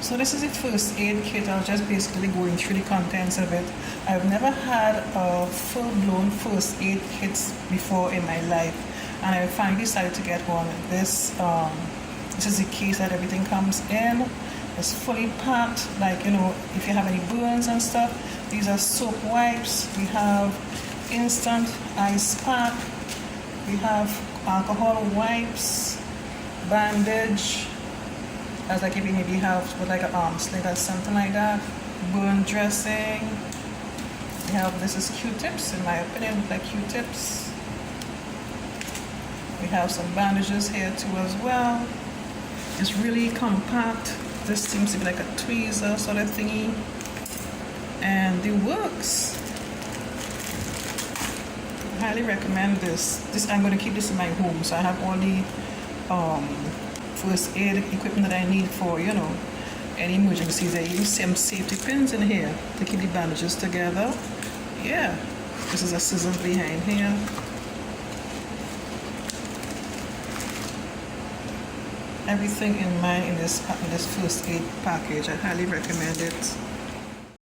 So this is the first aid kit. I was just basically going through the contents of it. I've never had a full-blown first aid kit before in my life, and I finally decided to get one. This is the case that everything comes in. It's fully packed, like, you know, if you have any burns and stuff. These are soap wipes. We have instant ice pack. We have alcohol wipes, bandage, as like if you maybe have with like an arm sling or something like that, burn dressing. We have, this is Q-tips, in my opinion, look like Q-tips. We have some bandages here too as well. It's really compact. This seems to be like a tweezer sort of thingy, and it works. I highly recommend this. I'm going to keep this in my home, so I have all the first aid equipment that I need for, you know, any emergencies. I use some safety pins in here to keep the bandages together. Yeah, this is a scissors behind here. Everything in this first aid package. I highly recommend it.